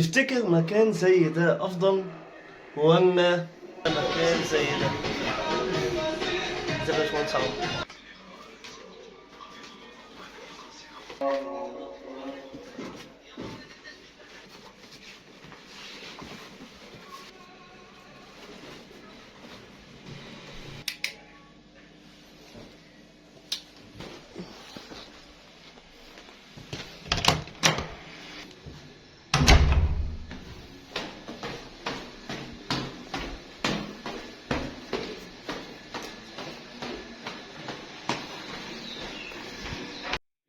تفتكر مكان زي ده أفضل ولا مكان زي ده؟ زي ما باشمهندس عمرو.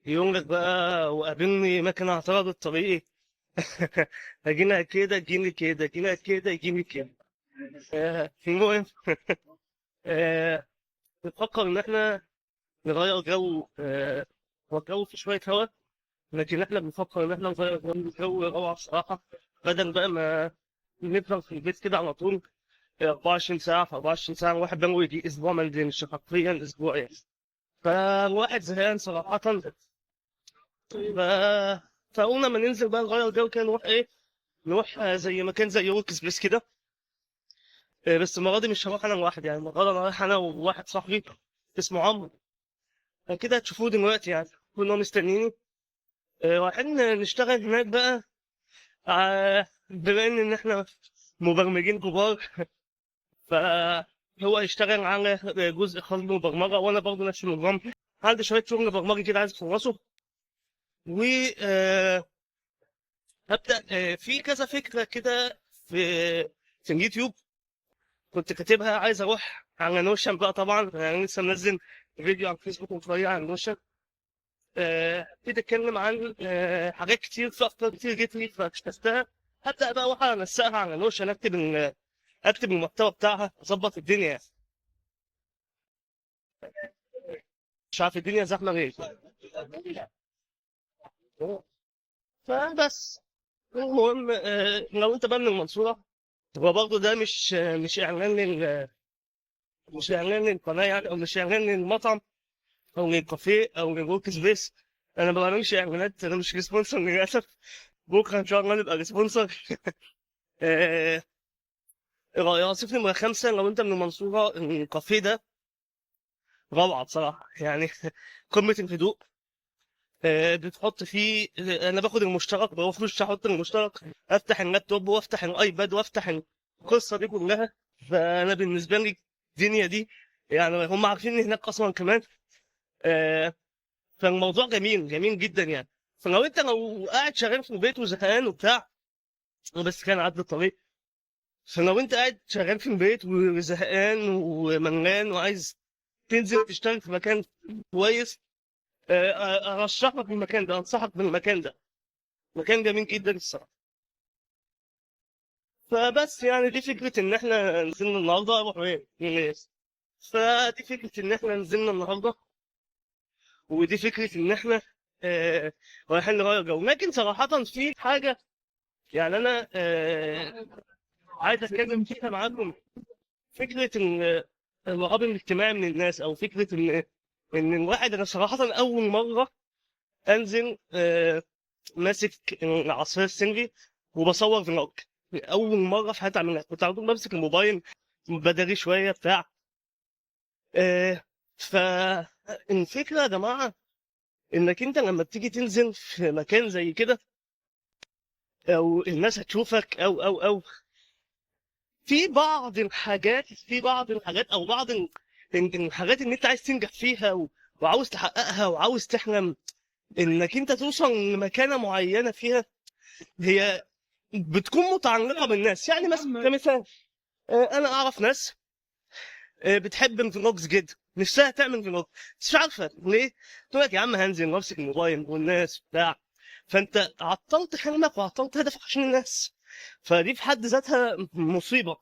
يقول لك بقى وقابلني مكنة اعترضت طريقي. هجينا كده جيني كده جينا كده جيني كده. المهم، بنفكر إن إحنا نغير جو. هو الجو فيه شوية هوا، لكن إحنا بنفكر إن إحنا نغير جو. الجو روعة بصراحة، بدل بقى ما نفضل في البيت كده على طول 24 ساعة في 24 ساعة. الواحد بقى يجي أسبوع ما ينزلش، حرفيا أسبوع يعني. فالواحد زهقان صراحة. ف... فقلنا ما ننزل بقى نغير جو كده، نروح إيه، نروح زي مكان زي ورك سبيس كده. بس المرة دي مش هروح أنا لوحدي، يعني المرة دي أنا رايح أنا وواحد صاحبي اسمه عمرو. كده هتشوفوه دلوقتي يعني، كلهم مستنيني. رايحين نشتغل هناك بقى. بما إن إحنا مبرمجين كبار، فهو هيشتغل على جزء خاص بالبرمجة، وأنا برضه نفس النظام. عندي شوية شغل برمجي كده عايز أخلصه. و هبدأ في كذا فكرة كده في اليوتيوب كنت كاتبها. عايز أروح على نوشن بقى، طبعا يعني لسه منزل فيديو على الفيسبوك وشوية عن نوشن. ابتدي أتكلم عن حاجات كتير، في أفكار كتير جت لي فاكتشفتها. هبدأ بقى أروح أنسقها على نوشن، أكتب المحتوى بتاعها، أظبط الدنيا يعني. مش عارف الدنيا زحمة ليه. فبس المهم، لو انت بقى من المنصورة، هو برضه ده مش اعلان مش اعلان للقناة يعني، او مش اعلان للمطعم او للكافيه او للورك سبيس. انا ما بعملش اعلانات، انا مش ريسبونسر للاسف. بكره ان شاء الله نبقى ريسبونسر. آه، رصيف نمرة 5، لو انت من المنصورة الكافيه ده روعة بصراحة يعني. قمة الهدوء. بتحط فيه، انا باخد المشترك، بخش احط المشترك، افتح اللابتوب وافتح الايباد وافتح القصه دي كلها. فانا بالنسبه لي الدنيا دي، يعني هم عارفين ان هناك اصلا كمان. آه، فالموضوع جميل جميل جدا يعني. فلو انت لو قاعد شغال في البيت وزهقان وبتاع، بس كان عدى الطريق. فلو انت قاعد شغال في البيت وزهقان وملان وعايز تنزل تشتغل في مكان كويس، ارشح لك المكان ده، انصحك بالمكان ده. مكان جميل جدا الصراحه. فبس يعني دي فكرة إن إحنا نزلنا النهاردة أروح وين؟ الناس. فدي فكرة إن إحنا نزلنا النهاردة، ودي فكرة إن إحنا آه رايحين نغير جو. لكن صراحة في حاجة، يعني أنا عايز أتكلم فيها معاكم. فكرة إن الرهاب الاجتماعي من الناس، أو فكرة إن الواحد، أنا صراحة أول مرة أنزل ماسك العصاية السنجي وبصور فلوج. أول مرة في حياتي أعملها. كنت على طول بمسك الموبايل بدري شوية بتاع. فالفكرة يا جماعة، إنك أنت لما بتيجي تنزل في مكان زي كده، أو الناس هتشوفك أو في بعض الحاجات أو بعض الحاجات إن أنت عايز تنجح فيها وعاوز تحققها وعاوز تحلم إنك أنت توصل لمكانة معينة فيها. هي بتكون متعلقة بالناس. يعني مثلا كمثال، أنا أعرف ناس بتحب الفلوجز جدا، نفسها تعمل فلوج، بس مش عارفه ليه. تقول لك يا عم هنزل وامسك الموبايل والناس بتاع. فانت عطلت حلمك وعطلت هدفك عشان الناس. فدي في حد ذاتها مصيبه.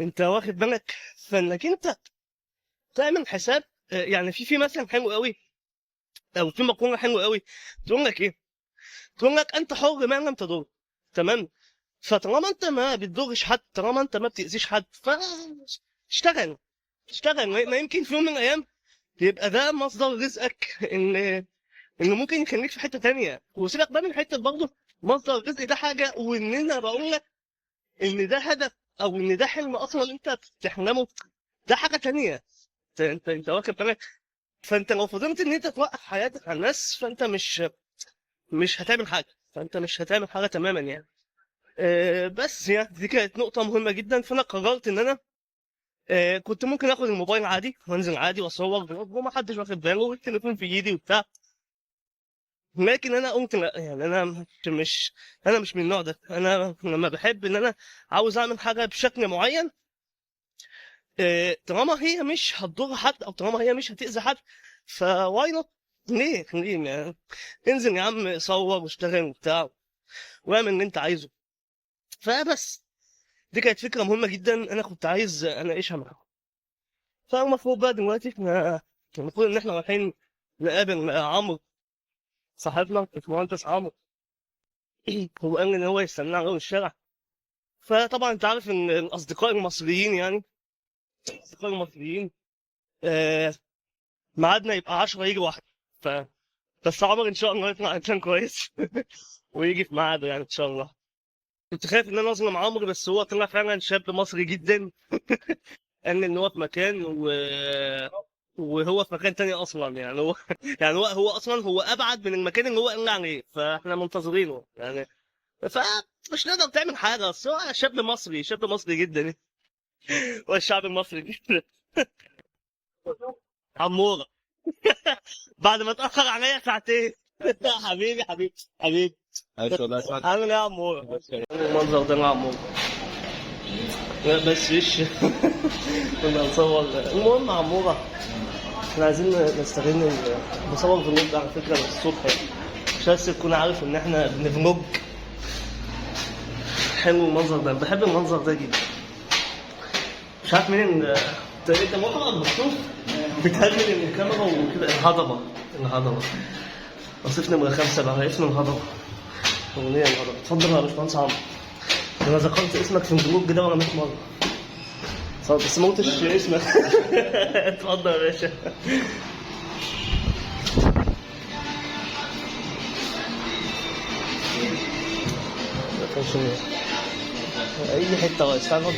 انت واخد بالك؟ فانك انت تعمل حساب. يعني في مثل حلو قوي، او في مقوله حلوه قوي، تقول لك ايه؟ تقول لك انت حر ما لم تضر. تمام. فطالما انت ما بتضرش حد، طالما انت ما بتاذيش حد، اشتغل. اشتغل، ما يمكن في يوم من الايام يبقى ده مصدر رزقك، انه ممكن يخليك في حته تانية. وسيبك بقى من حته برضه مصدر الرزق ده حاجه، وان انا بقول لك ان ده هدف او ان ده حلم اصلا انت بتحلمه، ده حاجه تانية. انت واخد بالك؟ فانت لو فضلت ان انت توقف حياتك على الناس، فانت مش هتعمل حاجه، فانت مش هتعمل حاجه تماما يعني. بس يعني دي كانت نقطه مهمه جدا. فانا قررت ان انا كنت ممكن اخد الموبايل عادي وانزل عادي واصور فلوج وما حدش واخد باله والتليفون في ايدي وبتاع. لكن انا قلت لا، يعني انا مش من النوع ده. انا لما بحب ان انا عاوز اعمل حاجه بشكل معين، طالما هي مش هتضر حد او طالما هي مش هتأذي حد، فواي نوت؟ ليه يعني؟ انزل يا عم صور واشتغل وبتاع واعمل اللي انت عايزه. فبس دي كانت فكره مهمه جدا انا كنت عايز اناقشها معاكم. فالمفروض بقى دلوقتي احنا المفروض ان احنا رايحين نقابل عمرو صاحبنا المهندس عمرو. هو قال لي ان هو يستنانا على أول الشارع. فطبعا انت عارف ان الاصدقاء المصريين يعني الاصدقاء المصريين آه، ميعادنا يبقى 10 يجي واحد. ف بس عمر ان شاء الله يطلع انسان كويس ويجي في ميعاده يعني ان شاء الله. كنت خايف ان انا اظلم عمرو، بس هو طلع فعلا شاب مصري جدا. قال لي ان هو في مكان وهو في مكان تاني اصلا. يعني هو يعني هو اصلا هو ابعد من المكان اللي هو قال لي عليه، فاحنا منتظرينه يعني. فمش نقدر تعمل حاجه، بس هو شاب مصري، شاب مصري جدا. هو الشعب المصري جدا. عموره بعد ما اتاخر عليا ساعتين. حبيبي حبيبي حبيبي. عايش والله اسمعك. عامل ايه يا عموره؟ المنظر ده يا عموره. لا بس ايش كنا نصور. المهم يا عموره، احنا عايزين نستغل نصور فلوج على فكره الصبح يعني. عشان بس تكون عارف ان احنا بنفلوج. حلو المنظر ده، بحب المنظر ده جدا. مش عارف مين انت مخرج مكتوب بتهجل ان الكاميرا وكده. الهضبه وصف نمرة 5 بقى اسم الهضبه. اغنيه الهضبه. اتفضل يا باشمهندس عمرو. انا ذكرت اسمك في الفلوج ده ولا 100 مره. اتفضل بس ما قلتش اسمك. اتفضل يا باشا. اي حته يا ريس، تعال نضرب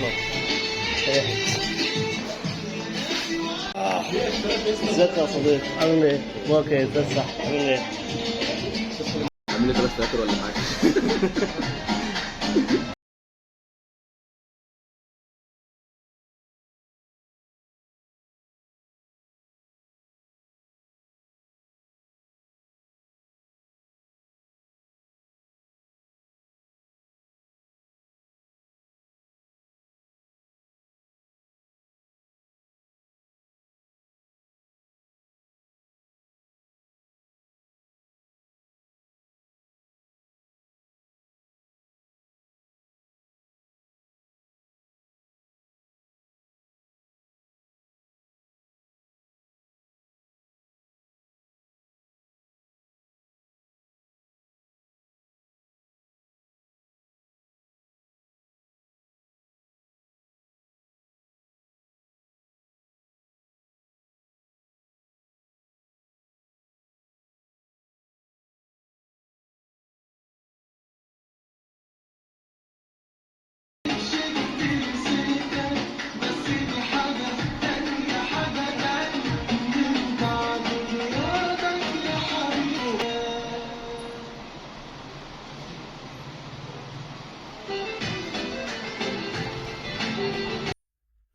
اي حته. ازيك يا صديقي؟ عامل ايه؟ اخبارك ايه؟ اتفضل. عامل ايه؟ عامل لي 3 ولا حاجه.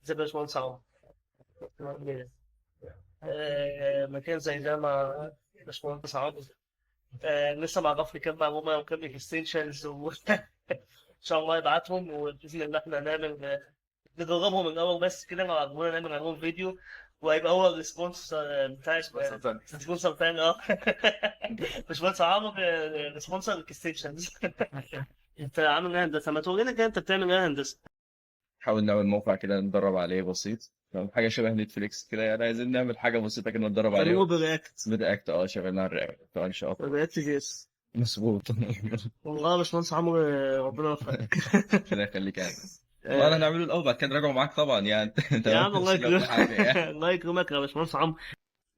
ازيك يا باشمهندس عمرو؟ عامل ايه؟ مكان زي ده مع باشمهندس عمرو. لسه معرف لي كام معلومه وكام اكستنشنز وان شاء الله يبعتهم، وباذن الله احنا نعمل نجربهم الاول بس كده. لو عجبونا نعمل عليهم فيديو، وهيبقى هو الريسبونس بتاعي. الريسبونسر بتاعنا باشمهندس عمرو ريسبونسر الاكستنشنز. انت عامل ايه هندسه؟ ما تقول لنا كده انت بتعمل ايه هندسه؟ نحاول نعمل موقع كده ندرب عليه بسيط، حاجه شبه نتفليكس كده يعني. عايزين نعمل حاجه بسيطه كده ندرب تعملوه عليه. برياكت؟ بالرياكت، شغالين على الرياكت ان شاء الله. رياكت جيس. مظبوط. والله يا باشمهندس عمرو ربنا يوفقك. ربنا يخليك يعني. طبعا آه، هنعمله الاول بعد كده نراجعه معاك طبعا يعني. يا تمام، عم الله مش كل يكرمك. حاجه يعني. الله يكرمك يا باشمهندس عمرو.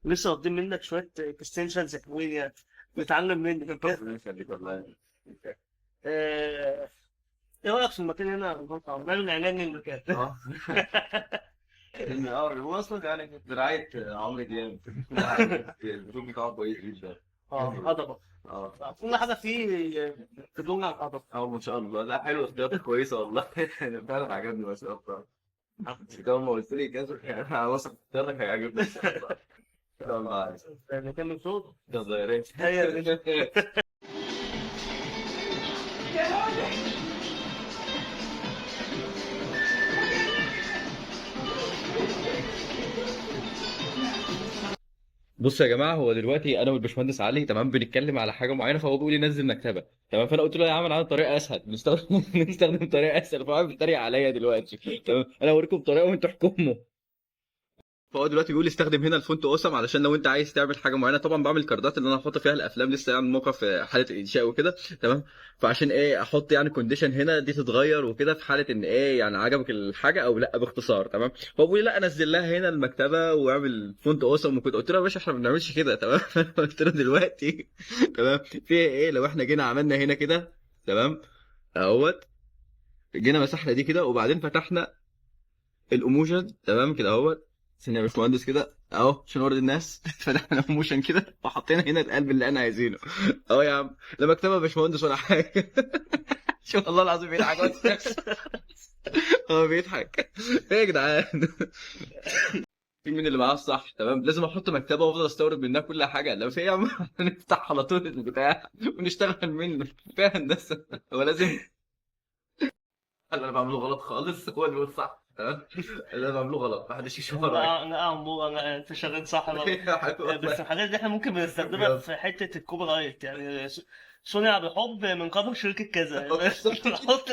لسه واخدين منك شويه اكستنشنز حلوين يعني. نتعلم منك. ربنا يخليك والله. ايه رايك في المكان هنا يا مطعم؟ ماله الاعلان للمكان؟ اه هو اصلا يعني برعايه عمرو دياب الفيلم بتاعه كويس جدا. هضبه. كل حاجه فيه تدل على الهضبه. اه ما شاء الله، لا حلو، اختيارات كويسه والله. فعلا عجبني ما شاء الله. كمان ما قلت لي كذا يعني انا واثق في اختيارك هيعجبني ان شاء الله. ان شاء الله عايز نكمل صوت. يلا يا ريت. هيا. بص يا جماعه، هو دلوقتي انا والباشمهندس علي تمام بنتكلم على حاجه معينه، فهو بيقول لي نزل مكتبه تمام، فانا قلت له يا عم انا عندي طريقه اسهل، نستخدم طريقه اسهل، فهو بيتريق عليا دلوقتي تمام. انا اوريكم طريقه وانتوا احكموا. فهو دلوقتي بيقول لي استخدم هنا الفونت اوسم علشان لو انت عايز تعمل حاجه معينه، طبعا بعمل كاردات اللي انا هحط فيها الافلام، لسه عامل موقع في حاله انشاء وكده تمام. فعشان ايه احط يعني كونديشن هنا دي تتغير وكده في حاله ان ايه يعني عجبك الحاجه او لا باختصار تمام. فهو بيقول لي لا انزل لها هنا المكتبه واعمل فونت اوسم وكده. قلت له يا باشا احنا ما بنعملش كده تمام. قلت له دلوقتي تمام في ايه لو احنا جينا عملنا هنا كده تمام اهوت، جينا مسحنا دي كده وبعدين فتحنا الايموجن تمام كده اهوت، ثانية يا باشمهندس كده اهو عشان اوري الناس. فتحنا الايموشن كده وحطينا هنا القلب اللي انا عايزينه اهو يا عم. لا مكتبه يا باشمهندس ولا حاجه. شوف والله العظيم بيضحك هو بيضحك. ايه يا جدعان؟ في مين اللي معاه الصح تمام؟ لازم احط مكتبه وافضل استورد منها كل حاجه؟ لو في إيه يا عم نفتح على طول البتاع ونشتغل منه فيها هندسه. هو لازم اللي انا بعمله غلط خالص هو اللي بيقول صح تمام. اللي انا بعمله غلط محدش يشوف ورايا. لا عمو، انت شغال صح برضه. بس الحاجات دي احنا ممكن بنستخدمها بجد. في حته الكوبي رايت، يعني صنع بحب من قبل شركه كذا. نحط.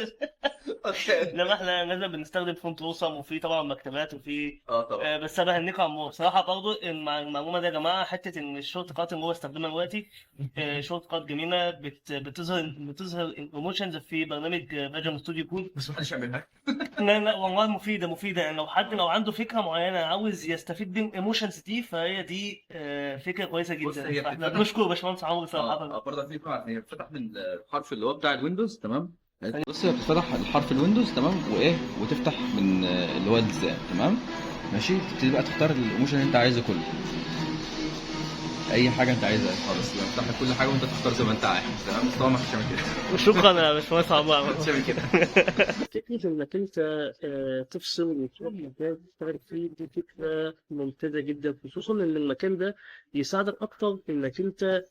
انما احنا لازم بنستخدم فونت اوسم، وفي طبعا مكتبات وفي اه طبعا. بس انا بهنيكم عمو بصراحه برضه المعلومه دي يا جماعه، حته ان الشورت كات اللي هو استخدمها دلوقتي شورت كات جميله بتظهر الايموشنز في برنامج فيجوال ستوديو كود. بس محدش يعملها. لا والله مفيدة يعني لو حد ععنده فكرة معينة عاوز يستفيد من الايموشنز دي، فهي دي فكرة كويسة بص جدا. هي فاحنا بتتفتح بنشكر باشمهندس عمرو صراحة. برضه في قاعدة، هي بتفتح من الحرف اللي هو بتاع الويندوز تمام. بص هي بتفتح الحرف الويندوز تمام وايه، وتفتح من اللي هو الزان تمام ماشي. تبتدي بقى تختار الايموشن اللي انت عايزه كله، اي حاجه انت عايزها خالص، يعني تفتح لك كل حاجه وانت تختار زي ما انت عايز تمام. بس طبعا ما حدش يعمل كده. شكرا يا باشمهندس عمرو. ما حدش يعمل كده. فكرة إنك أنت تفصل وتروح مكان تشتغل فيه، دي فكرة ممتازة جدا، خصوصا إن المكان ده يساعدك أكتر إنك أنت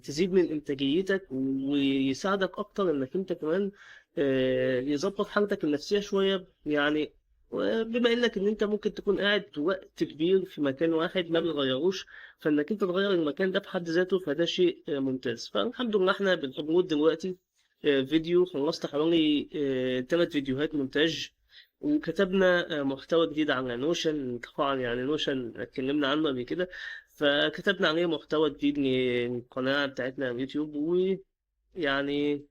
تزيد من إنتاجيتك، ويساعدك أكتر إنك أنت كمان يظبط حالتك النفسية شوية يعني. بما إنك إن أنت ممكن تكون قاعد وقت كبير في مكان واحد ما بتغيروش، فإنك أنت تغير المكان ده بحد ذاته فده شيء ممتاز. فالحمد لله إحنا بنقول دلوقتي فيديو، خلصت حوالي 3 فيديوهات مونتاج، وكتبنا محتوى جديد على نوشن. طبعا يعني نوشن اتكلمنا عنه قبل كده، فكتبنا عليه محتوى جديد للقناة بتاعتنا على اليوتيوب. ويعني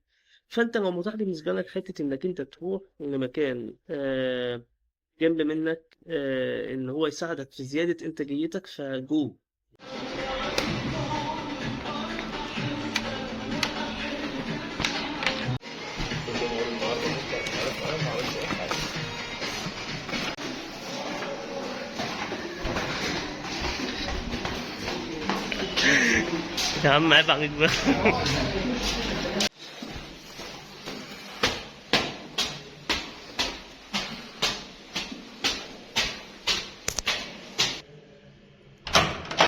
فانت لو متاح بالنسبة لك حتة انك انت تروح لمكان جنب منك ان هو يساعدك في زيادة انتاجيتك، فجو. يا عم عيب عليك بقى.